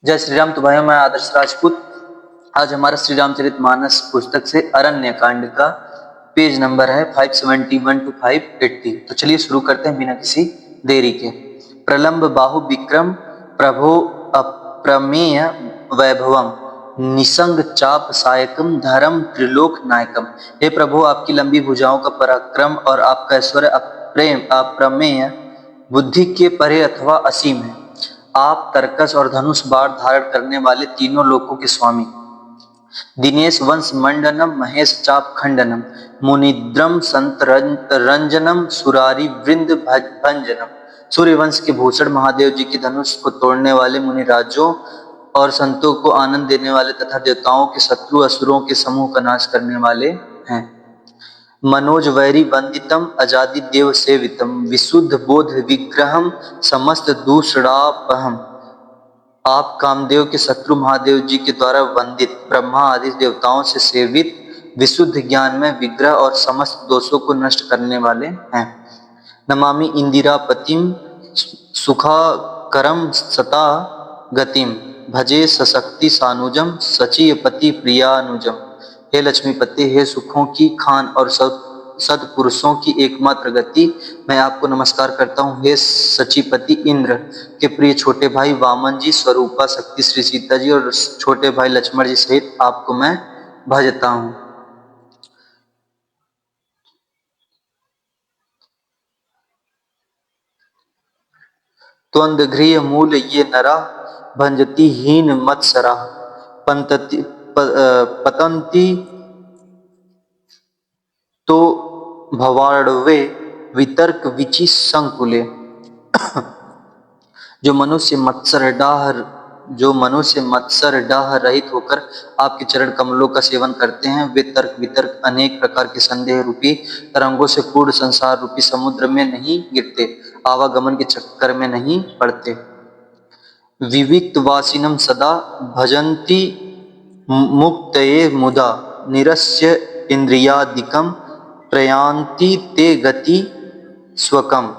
जय श्री राम। तो भाइयों, मैं आदर्श राजपूत। आज हमारा श्री रामचरितमानस पुस्तक से अरण्य कांड का पेज नंबर है 571 टू 580। तो चलिए शुरू करते हैं बिना किसी देरी के। प्रलंब बाहु विक्रम प्रभो अप्रमेय वैभवम निसंग चाप सायकम धर्म त्रिलोक नायकम। हे प्रभु, आपकी लंबी भुजाओं का पराक्रम और आपका ऐश्वर्य अप्रमेय, बुद्धि के परे अथवा असीम है। आप तरकस और धनुष बाण धारण करने वाले तीनों लोकों के स्वामी। दिनेश वंश मंडनम महेश चाप खंडनम मुनिद्रम संत रंजनम सुरारी वृंद भंजनम। सूर्य वंश के भूषण महादेव जी के धनुष को तोड़ने वाले मुनिराजों और संतों को आनंद देने वाले तथा देवताओं के शत्रु असुरों के समूह का नाश करने वाले हैं। मनोज वैरी वंदितम अजादि देव सेवितम विशुद्ध बोध विग्रहम समस्त दूषणापहम। आप कामदेव के शत्रु महादेव जी के द्वारा वंदित, ब्रह्मा आदि देवताओं से सेवित, विशुद्ध ज्ञान में विग्रह और समस्त दोषों को नष्ट करने वाले हैं। नमामि इंदिरापतिम सुखाकरम सता गतिम भजे सशक्ति सानुजम सचियपति प्रियानुजम। हे लक्ष्मीपति, हे सुखों की खान और सत्पुरुषों की एकमात्र गति, मैं आपको नमस्कार करता हूँ। हे सचिपति, इंद्र के प्रिय छोटे भाई वामन जी, स्वरूपा शक्ति श्री सीता जी और छोटे भाई लक्ष्मण जी सहित आपको मैं भजता हूँ। त्वंदघ्रिय मूल ये नरा भंजती हीन मत्सरा पतंती तो भवाड़वे वितर्क विचि संकुले। जो मनुष्य मत्सर डाह रहित होकर आपके चरण कमलों का सेवन करते हैं, वे तर्क वितर्क अनेक प्रकार के संदेह रूपी तरंगों से पूर्ण संसार रूपी समुद्र में नहीं गिरते, आवागमन के चक्कर में नहीं पड़ते। विविक्त वासिनम सदा भजन्ति मुक्तये मुदा निरस्य इंद्रियादिकम प्रयांति ते गति स्वकम।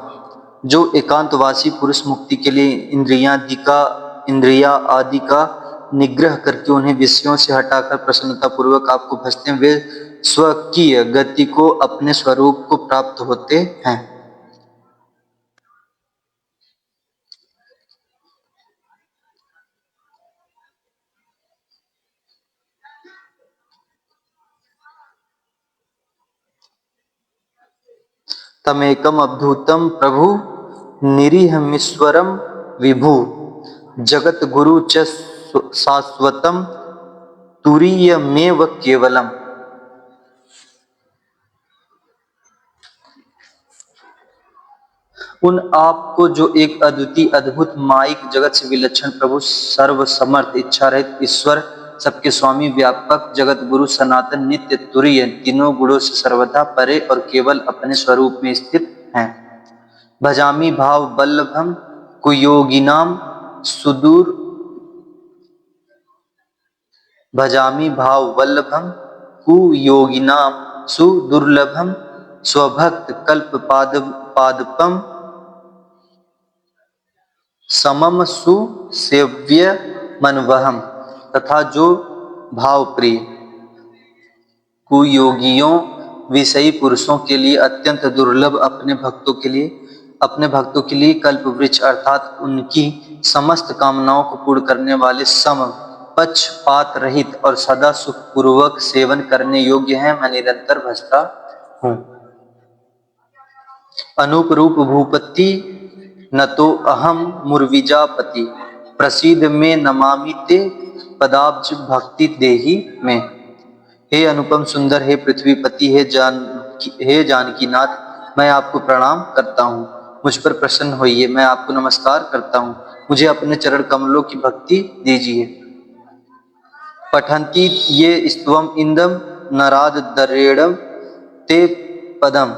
जो एकांतवासी पुरुष मुक्ति के लिए इंद्रिया आदि का निग्रह करके उन्हें विषयों से हटाकर प्रसन्नता पूर्वक आपको भजते हैं, वे स्वकीय गति को अपने स्वरूप को प्राप्त होते हैं। तमेकम अवधूतम प्रभु निरीहमीश्वरम विभु जगत गुरु च शाश्वतम तुरीयमेव केवलम। उन आपको जो एक अद्वितीय अद्भुत माइक जगत से विलक्षण प्रभु, सर्वसमर्थ इच्छा रहित ईश्वर, सबके स्वामी, व्यापक जगत गुरु, सनातन नित्य तुरीय, तीनों गुणों से सर्वथा परे और केवल अपने स्वरूप में स्थित हैं। भजामी भाव वल्लभम कुयोगिनाम सुदूर भजामी भाव वल्लभम कुयोगिनाम सुदुर्लभम स्वभक्त कल्प पादपम समम सुसेव्य मनवहम। तथा जो भाव प्रिय कुयोगियों विषयी पुरुषों के लिए अत्यंत दुर्लभ, अपने भक्तों के लिए कल्प वृक्ष अर्थात उनकी समस्त कामनाओं को पूर्ण करने वाले, सम पक्षपात रहित और सदा सुख पूर्वक सेवन करने योग्य है, मैं निरंतर भजता हूँ। अनूप रूप भूपति न तो अहम मुर्विजापति प्रसिद्ध में नमामि ते पदाब्ज भक्ति देही में। हे अनुपम सुंदर, हे पृथ्वीपति, हे जानकीनाथ, मैं आपको प्रणाम करता हूँ। मुझ पर प्रसन्न होइए, मैं आपको नमस्कार करता हूँ। मुझे अपने चरण कमलों की भक्ति दीजिए। पठन्ति ये स्तवम इंदम नराद दरेणम ते पदम।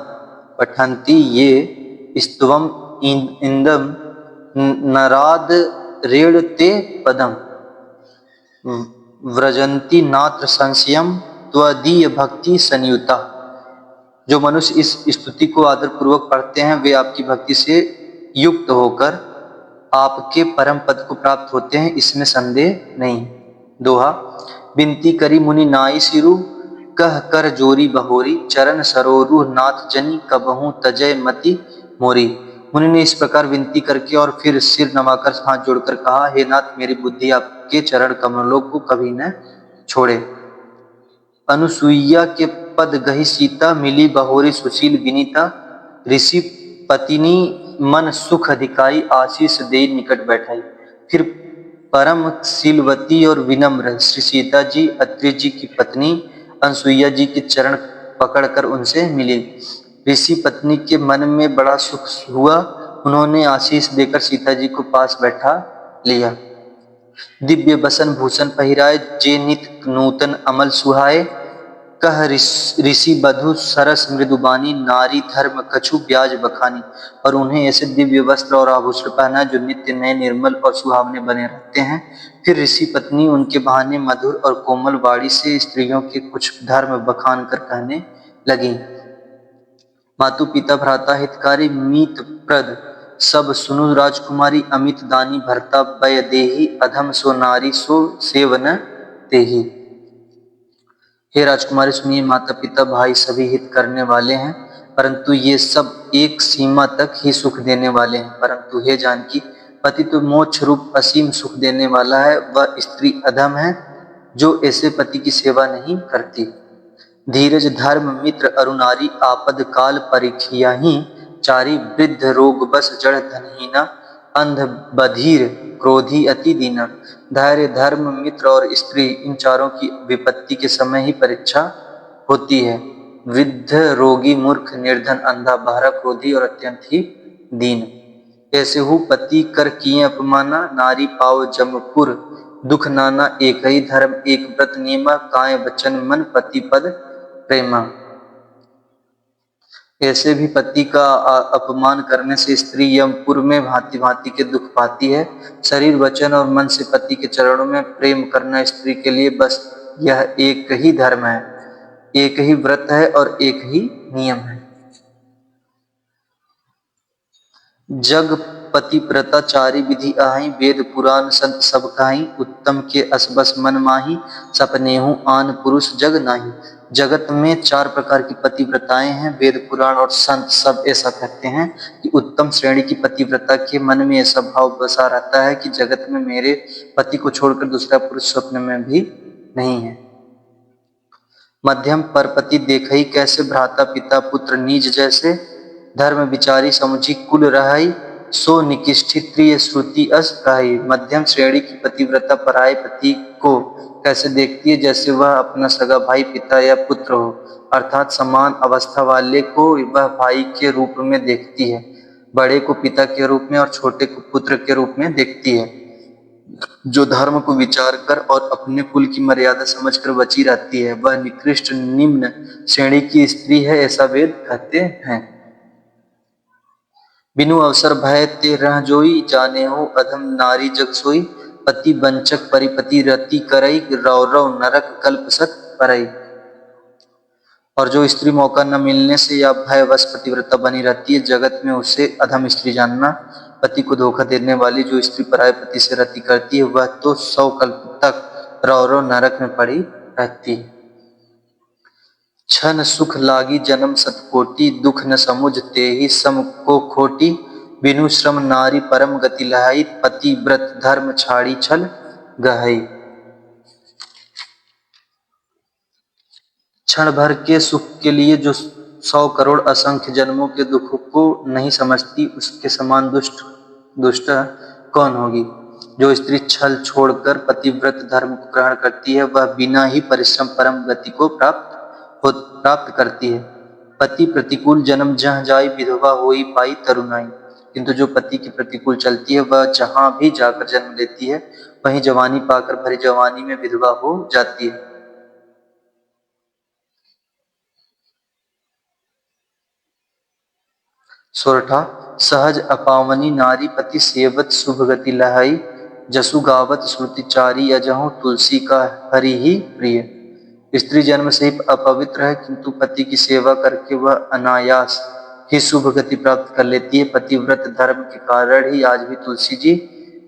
पठन्ति ये स्तवम इंदम नराद रेण ते पदम व्रजंती नात्र संशयम त्वदीय भक्ति संयुता। जो मनुष्य इस स्तुति को आदर पूर्वक पढ़ते हैं, वे आपकी भक्ति से युक्त होकर आपके परम पद को प्राप्त होते हैं, इसमें संदेह नहीं। दोहा। बिनती करी मुनि नाई सिरु, कह कर जोरी बहोरी, चरण सरोरु नाथ जनी, कबहू तजय मति मोरी। मुनि ने इस प्रकार विनती करके और फिर सिर नवाकर हाथ जोड़कर कहा, हे नाथ, मेरी बुद्धि आपके चरण कमलों को कभी न छोड़े। अनुसुईया के पद गही सीता, मिली बहोरी सुशील विनीता, ऋषि पतिनी मन सुख अधिकाई, आशीष दे निकट बैठाई। फिर परम शीलवती और विनम्र श्री सीता जी अत्रि जी की पत्नी अनुसुईया जी के चरण पकड़कर उनसे मिली। ऋषि पत्नी के मन में बड़ा सुख हुआ, उन्होंने आशीष देकर सीता जी को पास बैठा लिया। दिव्य बसन भूषण पहिराए, जे नित नूतन अमल सुहाए, कह ऋषि बधु सरस मृदुबानी, नारी धर्म कछु ब्याज बखानी। और उन्हें ऐसे दिव्य वस्त्र और आभूषण पहना जो नित्य नए निर्मल और सुहावने बने रहते हैं। फिर ऋषि पत्नी उनके बहाने मधुर और कोमल वाणी से स्त्रियों के कुछ धर्म बखान कर कहने लगी। मातु पिता भ्राता हितकारी, मीत प्रद सब सुनु राजकुमारी, अमित दानी भरता बय देही, अधम सो नारी सो सेवन तेही। हे राजकुमारी सुनिए, माता पिता भाई सभी हित करने वाले हैं, परंतु ये सब एक सीमा तक ही सुख देने वाले हैं। परंतु हे जानकी, पति तो मोक्ष रूप असीम सुख देने वाला है, वह स्त्री अधम है जो ऐसे पति की सेवा नहीं करती। धीरज धर्म मित्र अरुणारी, आपद काल परिखियाहि, चारी वृद्ध रोग बस जड़ धनहीना, अंध बधिर क्रोधी अति दीना। धैर्य धर्म मित्र और स्त्री, इन चारों की विपत्ति के समय ही परीक्षा होती है। वृद्ध रोगी मूर्ख निर्धन अंधा बहरा क्रोधी और अत्यंत ही दीन। ऐसे हु पति कर किए अपमाना, नारी पाव जमपुर दुख नाना, एक ही धर्म एक व्रत नियमा, काए वचन मन पति पद प्रेमा। ऐसे भी पति का अपमान करने से स्त्री यमपुर में भांति भांति के दुख पाती है। शरीर वचन और मन से पति के चरणों में प्रेम करना स्त्री के लिए बस यह एक ही धर्म है, एक ही व्रत है और एक ही नियम है। जग पति प्रताचारी विधि आही, वेद पुराण संत सब कहाई, उत्तम के असबस मन माही, सपनेहु आन पुरुष जग नाही। जगत में चार प्रकार की पतिव्रताएं हैं। वेद पुराण और संत सब ऐसा कहते हैं कि उत्तम श्रेणी की पतिव्रता के मन में ऐसा भाव बसा रहता है कि जगत में मेरे पति को छोड़कर दूसरा पुरुष स्वप्न में भी नहीं है। मध्यम परपति देखई कैसे, भ्राता पिता पुत्र नीज जैसे, धर्म विचारी समुझी कुल रहाई, सो निकिष्ठित प्रिय श्रुति अस कहाई। मध्यम श्रेणी की पतिव्रता पराये पति को कैसे देखती है, जैसे वह अपना सगा भाई पिता या पुत्र हो, अर्थात समान अवस्था वाले को वह भाई के रूप में देखती है, बड़े को पिता के रूप में और छोटे को पुत्र के रूप में देखती है। जो धर्म को विचार कर और अपने कुल की मर्यादा समझकर बची रहती है, वह निकृष्ट निम्न श्रेणी की स्त्री है, ऐसा वेद कहते हैं। बिनु अवसर भय ते रह जोई, जाने हो अधम नारी जग सोई, पति बंचक परिपति रति करई, रौ रौ नरक कल्प सत परई। और जो स्त्री मौका न मिलने से या भयवश पतिव्रता बनी रहती है, जगत में उसे अधम स्त्री जानना। पति को धोखा देने वाली जो स्त्री पराये पति से रति करती है, वह तो 100 कल्प तक रौ रौ नरक में पड़ी रहती है। छन सुख लागी जन्म सतकोटि, दुख न समुझ तेहि सम को खोटी, बिनु श्रम नारी परम गति लहाई, पति व्रत धर्म छाड़ी छल गहई। क्षण भर के सुख के लिए जो 100 करोड़ असंख्य जन्मों के दुख को नहीं समझती, उसके समान दुष्ट कौन होगी। जो स्त्री छल छोड़कर पतिव्रत धर्म को ग्रहण करती है, वह बिना ही परिश्रम परम गति को प्राप्त करती है। पति प्रतिकूल जन्म जह जाई, विधवा होई पाई तरुणाई। किंतु जो पति के प्रतिकूल चलती है, वह जहां भी जाकर जन्म लेती है, वहीं जवानी पाकर भरी जवानी में विधवा हो जाती है। सोरठा। सहज अपावनी नारी पति सेवत शुभ गति लहाई, जसु गावत श्रुति चारी, अजहु तुलसी का हरि ही प्रिय। स्त्री जन्म से ही अपवित्र है, किंतु पति की सेवा करके वह अनायास ही शुभ गति प्राप्त कर लेती है। पतिव्रत धर्म के कारण ही आज भी तुलसी जी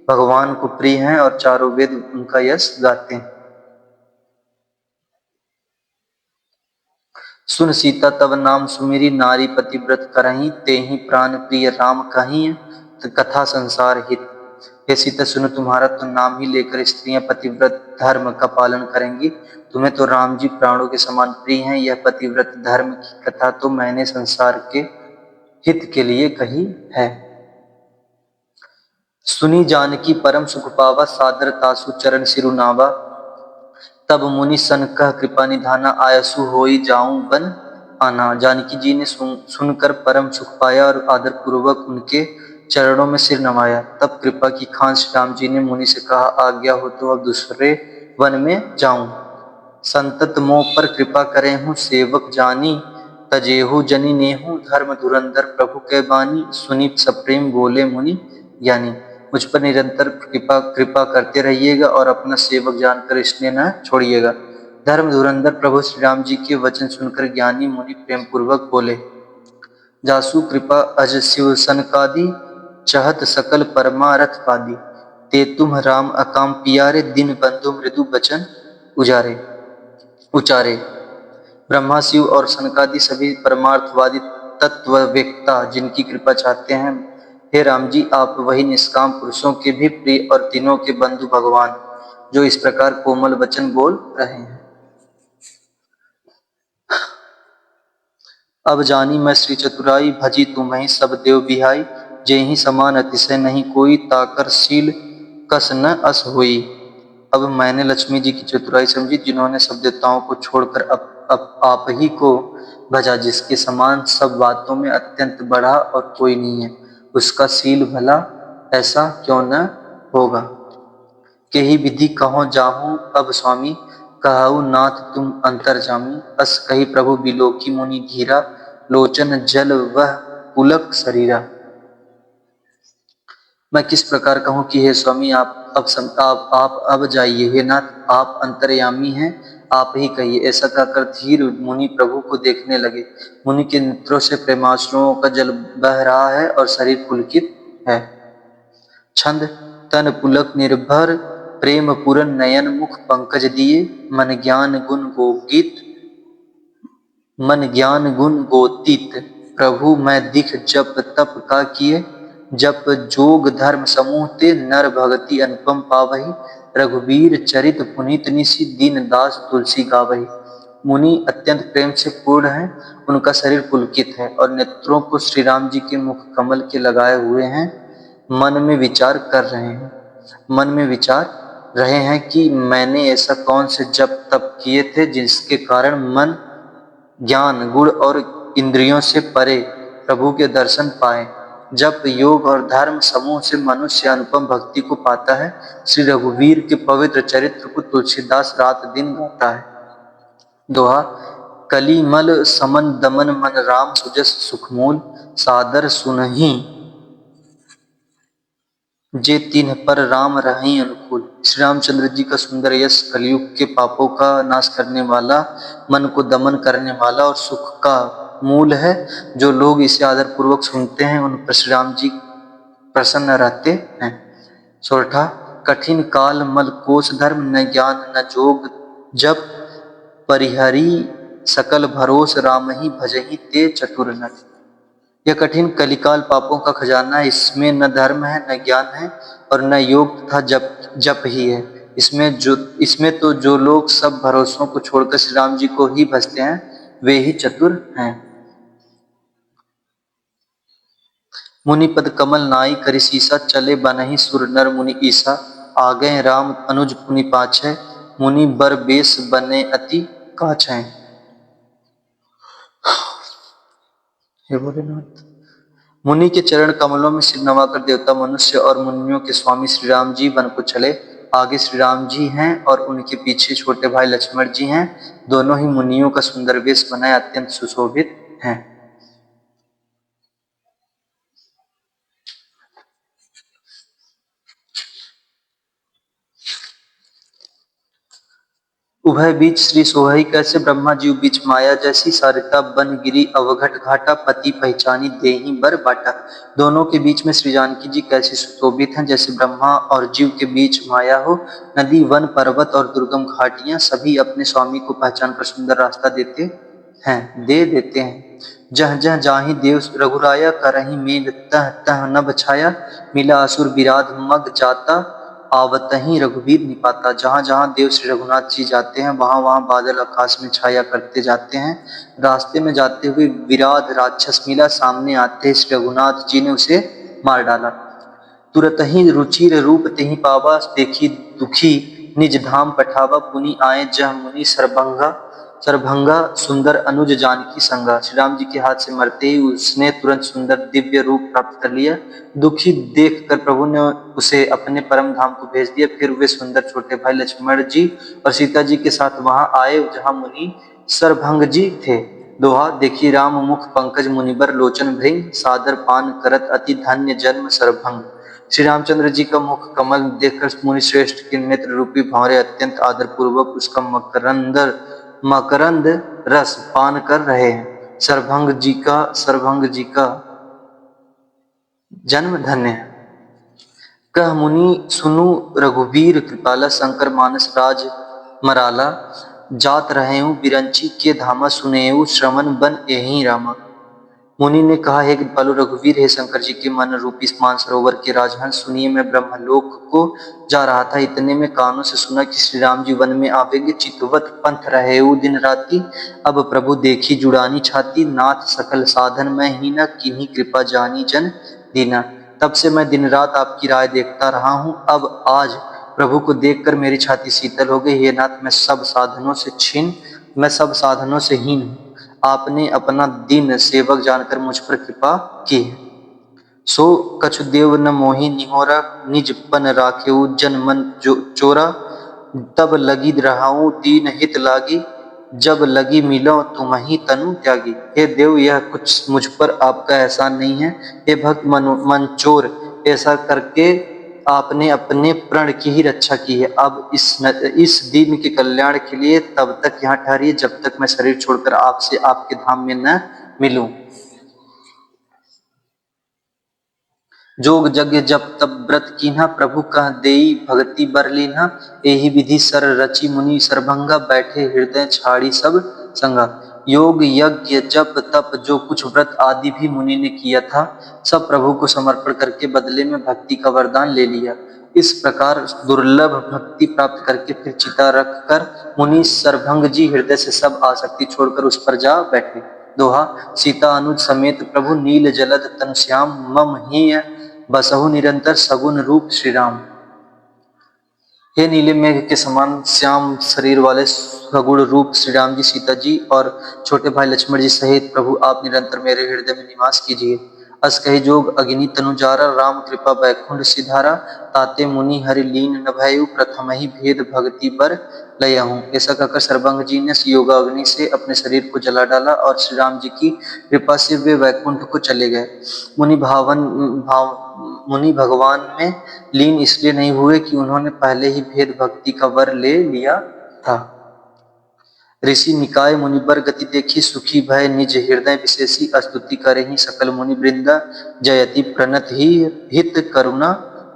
भगवान को प्रिय हैं और चारों वेद उनका यश गाते हैं। सुन सीता तब नाम सुमिरी, नारी पतिव्रत करहीं, तेहि प्राण प्रिय राम कहीं, कथा संसार हित। हे सीता सुनो, तुम्हारा तो नाम ही लेकर स्त्रियां पतिव्रत धर्म का पालन करेंगी। तुम्हें तो राम जी प्राणों के समान प्रिय हैं। यह पतिव्रत धर्म की कथा तो मैंने संसार के हित के लिए कही है। सुनी जानकी परम सुख पावा, सादर तासु चरण सिरु नावा। तब मुनि सन कह कृपा निधाना, आयसु होई जाऊं बन आना। जानकी जी ने सुनकर परम सुख पाया और आदर पूर्वक उनके चरणों में सिर नवाया। तब कृपा की खान श्री राम जी ने मुनि से कहा, आज्ञा हो तो अब दूसरे वन में जाऊं। संतत मोह पर कृपा करे हूँ, सेवक जानी तजेहु जनि नेहु। धर्म धुरंधर प्रभु कै बानी, सुनी सप्रेम बोले मुनि ज्ञानी। मुझ पर निरंतर कृपा कृपा करते रहिएगा और अपना सेवक जानकर स्नेह न छोड़िएगा। धर्म धुरंधर प्रभु श्री राम जी के वचन सुनकर ज्ञानी मुनि प्रेम पूर्वक बोले, जासु कृपा अज शिव सनकादि, चहत सकल परमारथ पादी। ते तुम राम अकाम पियारे, दिन बंधु मृदु बचन उजारे उचारे। ब्रह्मा शिव और सनकादि सभी परमार्थवादी तत्ववेत्ता जिनकी कृपा चाहते हैं, हे राम जी आप वही निष्काम पुरुषों के भी प्रिय और तीनों के बंधु भगवान, जो इस प्रकार कोमल वचन बोल रहे हैं। अब जानी मैं श्री चतुराई, भजी तुम्हें सब देव बिहाई। जेहि समान अतिशय नहीं कोई, ताकर शील कस न अस होई। अब मैंने लक्ष्मी जी की चतुराई समझी, जिन्होंने सब देवताओं को छोड़कर अब आप ही को भजा, जिसके समान सब बातों में अत्यंत बड़ा और कोई नहीं है। उसका शील भला ऐसा क्यों न होगा। केही विधि कहो जाहूं अब स्वामी, कहु नाथ तुम अंतर्जामी। अस कही प्रभु बिलोकी मुनि धीरा, लोचन जल वह पुलक शरीरा। मैं किस प्रकार कहूं कि हे स्वामी आप अब जाइए, हे नाथ आप अंतर्यामी हैं, आप ही कहिए। ऐसा कहकर धीर मुनि प्रभु को देखने लगे। मुनि के नेत्रों से प्रेमाश्रुओं का जल बह रहा है और शरीर पुलकित है। छंद तन पुलक निर्भर, प्रेम पूरन नयन मुख पंकज दिए। मन ज्ञान गुण गोतीत, प्रभु मैं दिख जप तप का किए। जप जोग धर्म समूह ते, नर भगति अनुपम पावही। रघुवीर चरित पुनीत निशि, दीन दास तुलसी गावही। मुनि अत्यंत प्रेम से पूर्ण हैं, उनका शरीर पुलकित है और नेत्रों को श्री राम जी के मुख कमल के लगाए हुए हैं। मन में विचार कर रहे हैं, मन में विचार रहे हैं कि मैंने ऐसा कौन से जप तप किए थे जिसके कारण मन ज्ञान गुण और इंद्रियों से परे प्रभु के दर्शन पाए। जब योग और धर्म समूह से मनुष्य अनुपम भक्ति को पाता है। श्री रघुवीर के पवित्र चरित्र को तुलसीदास रात दिन गाता है। दोहा कलिमल समन दमन, मन राम सुजस सुखमूल। सादर सुनहि जे तिन्ह पर राम रहीं अनुकूल। श्री रामचंद्र जी का सुंदर यश कलयुग के पापों का नाश करने वाला, मन को दमन करने वाला और सुख का मूल है। जो लोग इसे आदर पूर्वक सुनते हैं उन पर श्री राम जी प्रसन्न रहते हैं। सोरठा कठिन काल मल कोश धर्म, न ज्ञान न जोग जप। परिहरी सकल भरोस, राम ही भजहि ते चतुर नर। यह कठिन कलिकाल पापों का खजाना है। इसमें न धर्म है न ज्ञान है और न योग तथा जप ही है। इसमें तो जो लोग सब भरोसों को छोड़कर श्री राम जी को ही भजते हैं वे ही चतुर हैं। मुनिपद कमल नाई करि सीसा, चले बनहि सुर नर मुनि ईसा। आ गए राम अनुज पुनि पाछै, मुनि बर बेस बने अति काछै। हे भोलेनाथ। मुनि के चरण कमलों में सिर नवाकर देवता मनुष्य और मुनियों के स्वामी श्री राम जी वन को चले। आगे श्री राम जी हैं और उनके पीछे छोटे भाई लक्ष्मण जी हैं। दोनों ही मुनियों का सुंदर वेश बनाए अत्यंत सुशोभित हैं। उभय बीच श्री सोहई कैसे, ब्रह्मा जीव बीच माया जैसी, सारिता बन गिरी अवघट घाटा, पति पहचानी देहि बर बाटा। दोनों के बीच में श्री जानकी जी कैसे सुशोभित हैं, जैसे ब्रह्मा और जीव के बीच माया हो। नदी वन पर्वत और दुर्गम घाटियां सभी अपने स्वामी को पहचान कर सुंदर रास्ता देते हैं। जह जह जाहि देव रघुराया, करहि मेघ तह तह नभ छाया, मिला असुर विराध मग जाता, आवतहि रघुवीर निपाता। जहाँ जहाँ देव श्री रघुनाथ जी जाते हैं वहाँ वहाँ बादल आकाश में छाया करते जाते हैं। रास्ते में जाते हुए विराध राक्षस मिला, सामने आते श्री रघुनाथ जी ने उसे मार डाला। तुरत ही रुचिर रूप तेहि पावा, देखी दुखी निज धाम पठावा, पुनि आए जह मुनि सरभंगा सुंदर अनुज जानकी संगा। श्री राम जी के हाथ से मरते ही उसने तुरंत सुंदर दिव्य रूप प्राप्त कर लिया। दुखी देखकर प्रभु ने उसे अपने परम धाम को भेज दिया। फिर वे सुंदर छोटे भाई लक्ष्मण जी और सीता जी के साथ वहां आए जहां मुनि सरभंग जी थे। दोहा, देखी राम मुख पंकज मुनिबर, लोचन भृंग सादर पान करत, अति धन्य जन्म सरभंग। श्री रामचंद्र जी का मुख कमल देखकर मुनि श्रेष्ठ के नेत्र रूपी भंवरे अत्यंत आदर पूर्वक उसका मकरंद रस पान कर रहे हैं। सरभंग जी का जन्म धन्य है। कह मुनि सुनु रघुवीर कृपाला, शंकर मानस राज मराला, जात रहेऊ बिरंची के धामा, सुनेऊ श्रवण बन एहि रामा। मुनि ने कहा, हे कृपालु रघुवीर, हे शंकर जी के मन रूपी मानसरोवर के राजहंस, सुनिए मैं ब्रह्मलोक को जा रहा था। इतने में कानों से सुना कि श्री राम जी वन में आवेंगे, चितवत पंथ रहेऊ दिन राती, अब प्रभु देखी जुड़ानी छाती, नाथ सकल साधन मैं हीना, किन्हीं कृपा जानी जन दीना। तब से मैं दिन रात आपकी राह देखता रहा हूँ, अब आज प्रभु को देखकर मेरी छाती शीतल हो गई। हे नाथ, मैं सब साधनों से हीन हूँ, आपने अपना दीन सेवक जानकर मुझ पर कृपा की है। सो कछु देव न मोहि निहोरा, निज पन राखेऊ जन मन चोरा, तब लगी रहाऊं दीन हित लागी, जब लगी मिलो तुम्हि तनु त्यागी। हे देव, यह कुछ मुझ पर आपका एहसान नहीं है। हे भक्त मन चोर, ऐसा करके आपने अपने प्रण की ही रक्षा की है। अब इस दीन के कल्याण के लिए तब तक यहाँ ठहरिए जब तक मैं शरीर छोड़कर आपसे आपके धाम में न मिलूं। जोग जग जप तप व्रत कीन्हा, प्रभु कह देई भगति बर लीन्हा, एहि विधि सर रचि मुनि सरभंगा, बैठे हृदय छाड़ी सब संगा। योग यज्ञ जप तप जो कुछ व्रत आदि भी मुनि ने किया था, सब प्रभु को समर्पण करके बदले में भक्ति का वरदान ले लिया। इस प्रकार दुर्लभ भक्ति प्राप्त करके फिर चिता रखकर मुनि सरभंग जी हृदय से सब आसक्ति छोड़कर उस पर जा बैठे। दोहा, सीता अनुज समेत प्रभु नील जलद तनु श्याम, मम ही बसहु निरंतर सगुन रूप श्री राम। हे नीले मेघ के समान श्याम शरीर वाले सगुण रूप श्री राम जी, सीता जी और छोटे भाई लक्ष्मण जी सहित प्रभु आप निरंतर मेरे हृदय में निवास कीजिए। अस कहि जोग अग्नि तनुजारा, राम कृपा बैकुंठ सिधारा, ताते मुनि हरि लीन न भयउ, प्रथम ही भेद भक्ति बर लयहूं। ऐसा कहकर सरभंग जी ने योगाग्नि से अपने शरीर को जला डाला और श्री राम जी की कृपा से वे वैकुंठ को चले गए। मुनि भगवान में लीन इसलिए नहीं हुए कि उन्होंने पहले ही भेद भक्ति का वर ले लिया था। ऋषि निकाय मुनिबर गति देखी, सुखी भय निज हृदय विशेषी, स्तुति करे ही सकल मुनि वृंदा, जयति प्रणत ही हित करुणा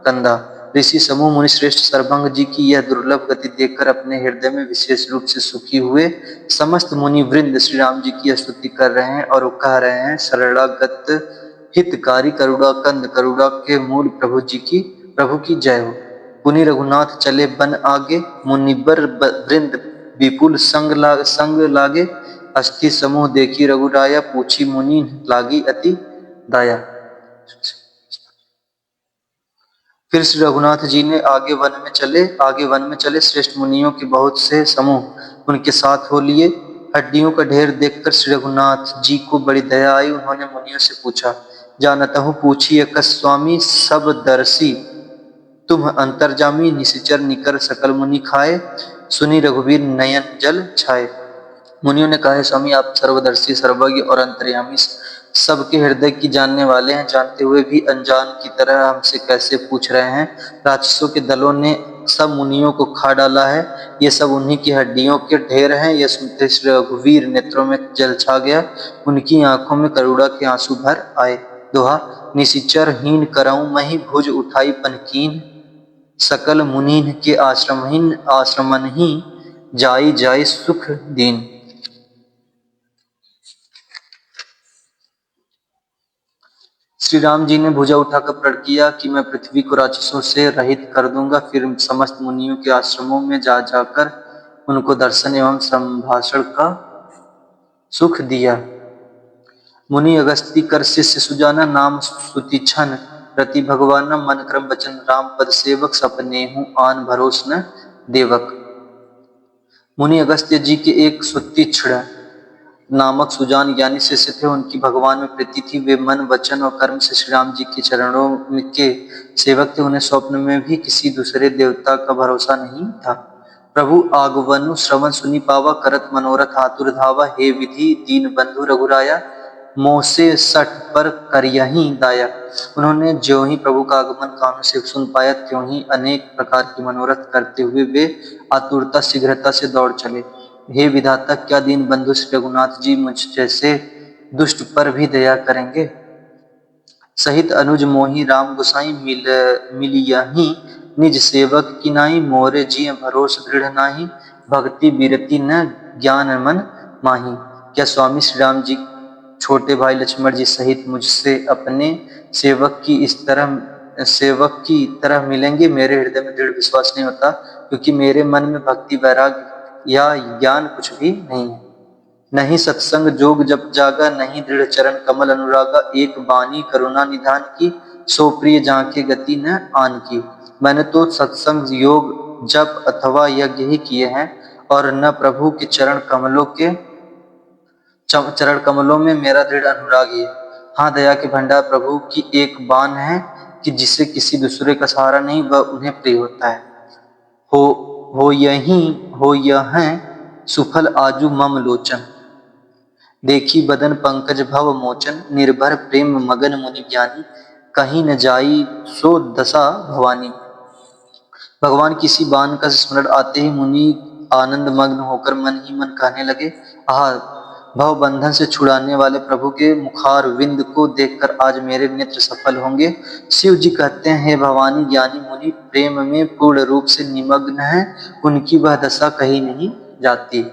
कंदा। ऋषि समूह मुनि श्रेष्ठ सरभंग जी की यह दुर्लभ गति देखकर अपने हृदय में विशेष रूप से सुखी हुए समस्त मुनि वृंद श्री राम जी की स्तुति कर रहे हैं और वो कह रहे हैं, शरणागत हितकारी करुणा कंद, करुणा के मूल प्रभु की जय हो। पुनि रघुनाथ चले बन आगे, मुनिबर वृंद विपुल संग लागे, अस्थि समूह देखी रघुराया, पूछी मुनि लागी अति दाया। फिर श्री रघुनाथ जी ने आगे वन में चले श्रेष्ठ मुनियों के बहुत से समूह उनके साथ हो लिए। हड्डियों का ढेर देखकर श्री रघुनाथ जी को बड़ी दया आई। उन्होंने मुनियों से पूछा, जानतहु पूछिए कस स्वामी, सब दर्शी तुम अंतर्जामी, निशिचर निकर सकल मुनि खाए, सुनी रघुवीर नयन जल छाए। मुनियों ने कहा, स्वामी आप सर्वदर्शी सर्वज्ञ और अंतर्यामी सबके हृदय की जानने वाले हैं, जानते हुए भी अनजान की तरह हमसे कैसे पूछ रहे हैं। राक्षसों के दलों ने सब मुनियों को खा डाला है, ये सब उन्हीं की हड्डियों के ढेर हैं। यह सुनते श्री रघुवीर नेत्रों में जल छा गया, उनकी आंखों में करुणा के आंसू भर आए। दोहा। निशिचर हीन करऊं मही भुज उठाई पनकीन, सकल मुनीन के आश्रमन ही जाई जाई सुख दीन। श्री राम जी ने भुजा उठाकर प्रण किया कि मैं पृथ्वी को राक्षसों से रहित कर दूंगा। फिर समस्त मुनियों के आश्रमों में जा जाकर उनको दर्शन एवं संभाषण का सुख दिया। मुनि अगस्ती कर शिष्य सुजाना, नाम सुतिछन रति भगवान, मन क्रम वचन राम पद सेवक, सपने हूँ आन भरोस न देवक। मुनि अगस्त्य जी के एक सुतिक्षण नामक सुजान ज्ञानी शिष्य थे। उनकी भगवान में प्रीति थी। वे मन वचन और कर्म से श्री राम जी के चरणों के सेवक थे। उन्हें स्वप्न में भी किसी दूसरे देवता का भरोसा नहीं था। प्रभु आगवनु श्रवण सुनि पावा, करत मनोरथ आतुर धावा, हे विधि दीन बंधु रघुराया, मोसे सठ पर करियहि दाया। उन्होंने ज्यों ही प्रभु का आगमन कानों से सुन पाया, त्यों ही अनेक प्रकार की मनोरथ करते हुए वे आतुरता शीघ्रता से दौड़ चले। हे विधाता, क्या दीन बंधु श्री रघुनाथ जी मुझ जैसे दुष्ट पर भी दया करेंगे। सहित अनुज मोहि राम गोसाई, मिलियहि निज सेवक किनाई, मोरे जी भरोस दृढ़ नाही, भक्ति बिरति न ज्ञान मन माही। क्या स्वामी श्री राम जी छोटे भाई लक्ष्मण जी सहित मुझसे अपने सेवक की तरह मिलेंगे? मेरे हृदय में दृढ़ विश्वास नहीं होता, क्योंकि मेरे मन में भक्ति वैराग्य या ज्ञान कुछ भी नहीं है। नहीं सत्संग जोग जप जागा, नहीं दृढ़ चरण कमल अनुरागा, एक बानी करुणा निधान की, सो प्रिय जाके गति न आन की। मैंने तो सत्संग योग जप अथवा यज्ञ ही किए हैं, और न प्रभु के चरण कमलों में मेरा दृढ़ अनुराग है। हाँ, दया के भंडार प्रभु की एक बान है कि जिसे किसी दूसरे का सहारा नहीं, वह उन्हें प्रिय होता है। हो यह सुफल आजू मम लोचन, देखी बदन पंकज भव मोचन, निर्भर प्रेम मगन मुनि ज्ञानी, कहीं न जाई सो दशा भवानी। भगवान किसी बान का स्मरण आते ही मुनि आनंद मग्न होकर मन ही मन कहने लगे, आह, भव बंधन से छुड़ाने वाले प्रभु के मुखार विंद को देखकर आज मेरे नेत्र सफल होंगे। शिव जी कहते हैं, हे भवानी, ज्ञानी मुनि प्रेम में पूर्ण रूप से निमग्न है, उनकी वह दशा कहीं नहीं जाती।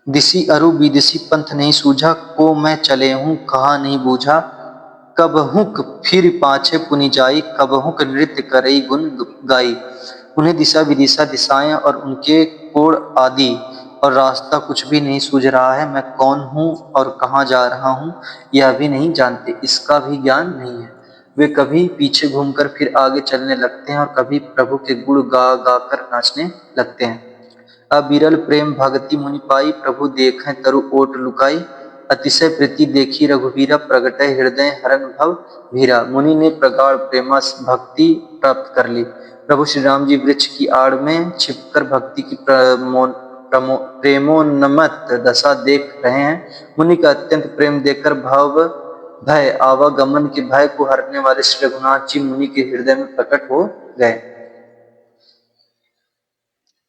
दिसी अरु विदिसी पंथ नहीं सूझा, को मैं चले हूँ कहा नहीं बूझा, कबहुक फिर पाछे पुनि जाई, कबहुक नृत्य करई गुण गाई। उन्हें दिशा विदिशा दिशाएं और उनके कोण आदि और रास्ता कुछ भी नहीं सूझ रहा है। मैं कौन हूँ और कहाँ जा रहा हूँ यह भी नहीं जानते, इसका भी ज्ञान नहीं है। वे कभी पीछे घूमकर फिर आगे चलने लगते हैं और कभी प्रभु के गुण गा गा कर नाचने लगते हैं। अबिरल प्रेम भगति मुनि पाई, प्रभु देखें तरु ओट लुकाई, अतिशय प्रीति देखी रघुवीरा, प्रगटय हृदय हरन भव भीरा। मुनि ने प्रगाढ़ प्रेमा भक्ति प्राप्त कर ली। प्रभु श्री राम जी वृक्ष की आड़ में छिपकर भक्ति की प्रेमोन्मत्त दशा देख रहे हैं। मुनि का अत्यंत प्रेम देखकर भय आवागमन के भय को हरने वाले श्री रघुनाथ जी मुनि के हृदय में प्रकट हो गए।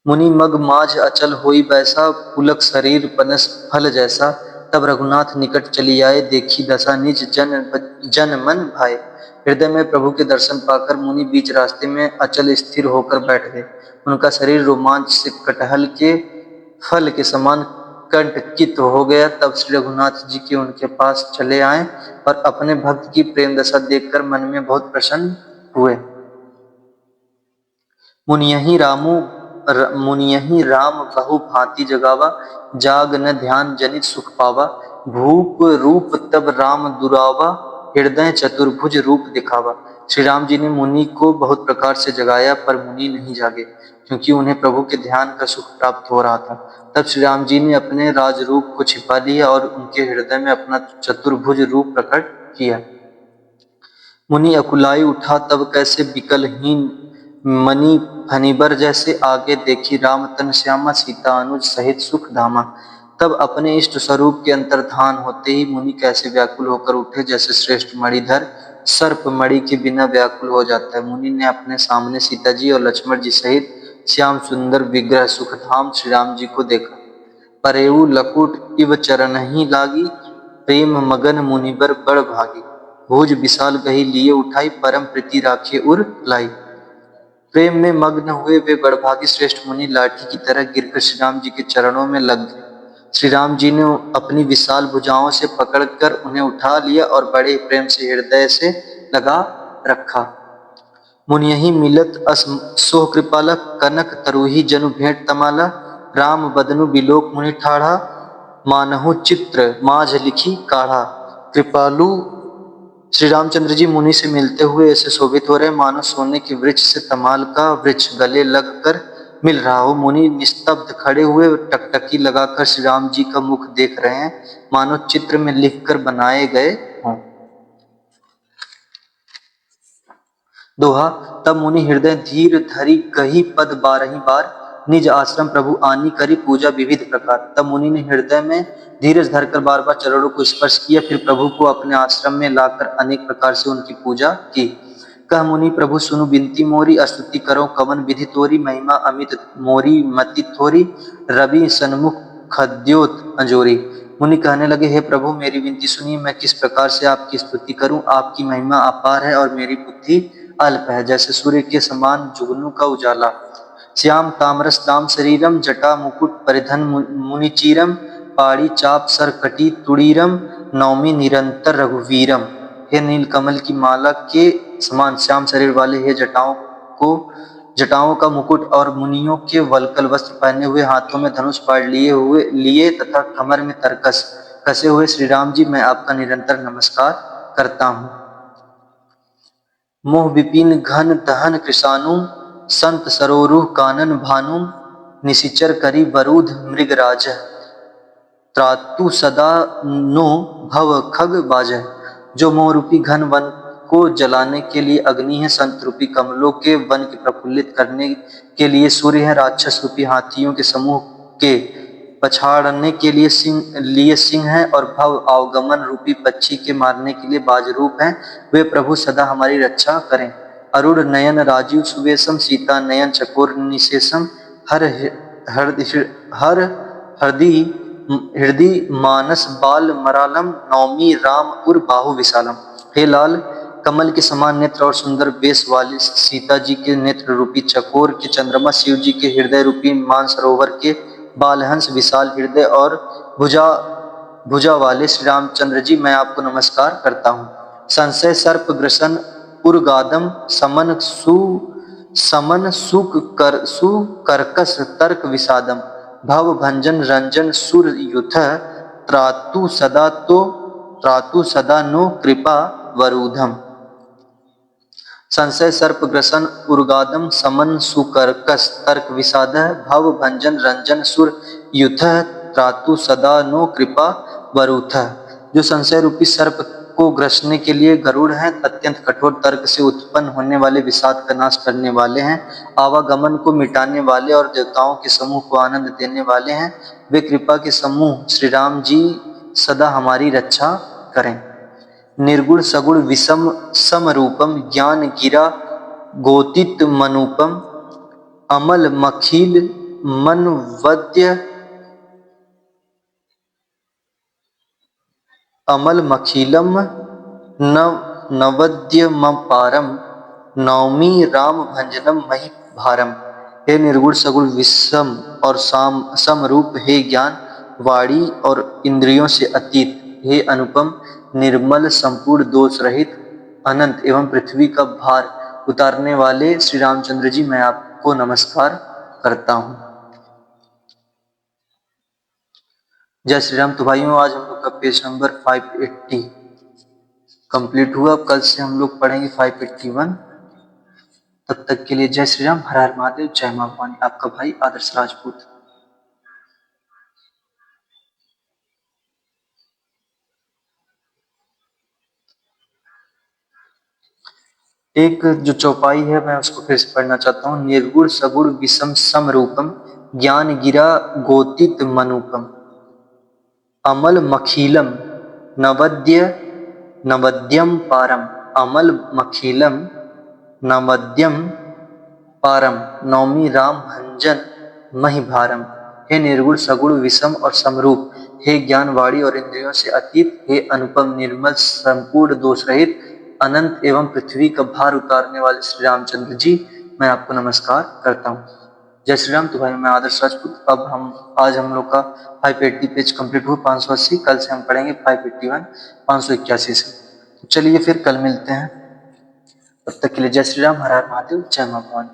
मुनि मग माझ अचल होई बैसा, पुलक शरीर पनस फल जैसा, तब रघुनाथ निकट चली आए, देखी दशा निज जन मन भाए। हृदय में प्रभु के दर्शन पाकर मुनि बीच रास्ते में अचल स्थिर होकर बैठ गए। उनका शरीर रोमांच से कटहल के फल के समान कंटकित हो गया। तब श्री रघुनाथ जी के उनके पास चले आए और अपने भक्त की प्रेम दशा देखकर मन में बहुत प्रसन्न हुए। मुनियहि राम बहु भांति जगावा, जाग न ध्यान जनित सुख पावा, भूप रूप तब राम दुरावा, हृदय चतुर्भुज रूप दिखावा। श्री राम जी ने मुनि को बहुत प्रकार से जगाया, पर मुनि नहीं जागे, क्योंकि उन्हें प्रभु के ध्यान का सुख प्राप्त हो रहा था। तब श्री राम जी ने अपने राज रूप को छिपा लिया और उनके हृदय में अपना चतुर्भुज रूप प्रकट किया। मुनि अकुलाई उठा तब कैसे, विकलहीन मणि फणिबर जैसे, आगे देखी राम तन श्यामा, सीता अनुज सहित सुख धामा। तब अपने इष्ट स्वरूप के अंतर्धान होते ही मुनि कैसे व्याकुल होकर उठे, जैसे श्रेष्ठ मणिधर सर्प मणि के बिना व्याकुल हो जाता है। मुनि ने अपने सामने सीता जी और लक्ष्मण जी सहित श्याम सुंदर विग्रह सुखधाम श्री राम जी को देखा। परेऊ लकुट इव चरण ही लागी, प्रेम मगन मुनिबर बड़ भागी। भुज विशाल गही लिए उठाई, परम प्रीति राखे उर लाई। प्रेम में मग्न हुए वे बड़भागी श्रेष्ठ मुनि लाठी की तरह गिरकर श्री राम जी के चरणों में लग गए। श्री राम जी ने अपनी विशाल भुजाओं से पकड़कर उन्हें उठा लिया और बड़े प्रेम से हृदय से लगा रखा। मुनियहि मिलत अस सोह कृपाला, कनक तरुही जनु भेंट तमाला। राम बदनु बिलोक मुनि ठाढ़ा, मानहु चित्र माझ लिखी काढ़ा। कृपालु श्री रामचंद्र जी मुनि से मिलते हुए ऐसे शोभित हो रहे मानो सोने के वृक्ष से तमाल का वृक्ष गले लगकर मिल रहा हो। मुनि निस्तब्ध खड़े हुए टकटकी लगाकर श्री राम जी का मुख देख रहे हैं, मानो चित्र में लिखकर बनाए गए हों। दोहा। तब मुनि हृदय धीर धरी कही पद बारही बार, निज आश्रम प्रभु आनी करी पूजा विविध प्रकार। तब मुनि ने हृदय में धीरज धरकर बार बार चरणों को स्पर्श किया, फिर प्रभु को अपने आश्रम में लाकर अनेक प्रकार से उनकी पूजा की। कह मुनि प्रभु सुनु बिनती मोरी, स्तुति करो कवन विधि तोरी। महिमा अमित मोरी मति थोरी, रवि सन्मुख खद्योत अंजोरी। मुनि कहने लगे, हे प्रभु मेरी विनती सुनिए, मैं किस प्रकार से आपकी स्तुति करूं। आपकी महिमा अपार है और मेरी बुद्धि अल्प है। जैसे सूर्य के समान जुगनू का उजाला। श्याम ताम्रस दाम शरीरम, जटा मुकुट परिधन मुनिचीरम। पाड़ी चाप सर कटी तुड़ीरम, नौमी निरंतर रघुवीरम। हे नील कमल की माला के समान श्याम शरीर वाले, हे जटाओं का मुकुट और मुनियों के वल्कल वस्त्र पहने हुए, हाथों में धनुष बाण लिए तथा कमर में तरकस कसे हुए श्री राम जी, मैं आपका निरंतर नमस्कार करता हूँ। मोह विपिन घन दहन कृषाणु, संत सरोरुह कानन भानु। निशिचर करी वरुध मृगराज, त्रातु सदा नो भव खग बाज। जो मोह रूपी घन वन को जलाने के लिए अग्नि है, संत रूपी कमलों के वन के प्रफुल्लित करने के लिए सूर्य है, राक्षस रूपी हाथियों के समूह के पछाड़ने के लिए सिंह है, और भव अवगमन रूपी पक्षी के मारने के लिए बाज रूप है। वे प्रभु सदा हमारी रक्षा करें। अरुण नयन राजीव सुवेशम, सीता नयन चकोर निशेषम। हर हृदय मानस बाल मरालम, नौमी राम उर बाहु विशालम। हे लाल कमल के समान नेत्र और सुंदर वेश वाली सीता जी के नेत्र रूपी चकोर के चंद्रमा, शिव जी के हृदय रूपी मानसरोवर के बालहंस, विशाल हृदय और भुजा वाले श्री रामचंद्र जी, मैं आपको नमस्कार करता हूँ। संशय सर्प ग्रसन उर्गादम, समन सुकर्कस तर्क विषादम। भव भंजन रंजन सुर युथ, त्रातु सदा नो कृपा वरुधम। संशय सर्प ग्रसन उर्गादम, समन सुकर्कस तर्क विषाद। भव भंजन रंजन सुर युथ, त्रातु सदा नो कृपा वरुथ। जो संशय रूपी सर्प को ग्रसने के लिए गरुड़ हैं, अत्यंत कठोर तर्क से उत्पन्न होने वाले विषाद का नाश करने वाले हैं, आवागमन को मिटाने वाले और देवताओं के समूह को आनंद देने वाले हैं। वे कृपा के समूह श्री राम जी सदा हमारी रक्षा करें। निर्गुण सगुण विषम समरूपम, ज्ञान गिरा गोतित मनुपम। अमल मखील मनवद्य, अमल मखीलम नवद्यमपारम। नौमी राम भंजनम मही भारम। हे निर्गुण सगुण विषम और समरूप, हे ज्ञान वाणी और इंद्रियों से अतीत, हे अनुपम निर्मल संपूर्ण दोष रहित अनंत एवं पृथ्वी का भार उतारने वाले श्री रामचंद्र जी, मैं आपको नमस्कार करता हूँ। जय श्री राम। तो भाइयों, आज हम लोग का पेज नंबर 580 कंप्लीट हुआ। कल से हम लोग पढ़ेंगे 581। तब तक के लिए जय श्री राम, हर हर महादेव, जय मां भवानी। आपका भाई आदर्श राजपूत। एक जो चौपाई है मैं उसको फिर से पढ़ना चाहता हूँ। निर्गुण सगुण विषम समरूपम, ज्ञान गिरा गोतित मनुपम। अमल मखीलम नवद्यम पारम। अमल मखीलम न मध्यम पारम नौमी राम भंजन महि भारम। हे निर्गुण सगुण विषम और समरूप, हे ज्ञान वाणी और इंद्रियों से अतीत, हे अनुपम निर्मल संपूर्ण दोष रहित अनंत एवं पृथ्वी का भार उतारने वाले श्री रामचंद्र जी, मैं आपको नमस्कार करता हूँ। जय श्री राम। तो भाई मैं आदर्श राजपूत। अब आज हम लोग का 580 पेज कंप्लीट हुआ, 580। कल से हम पढ़ेंगे 581 581 से। तो चलिए फिर कल मिलते हैं, तब तक के लिए जय श्री राम, हर हर महादेव, जय मां भवानी।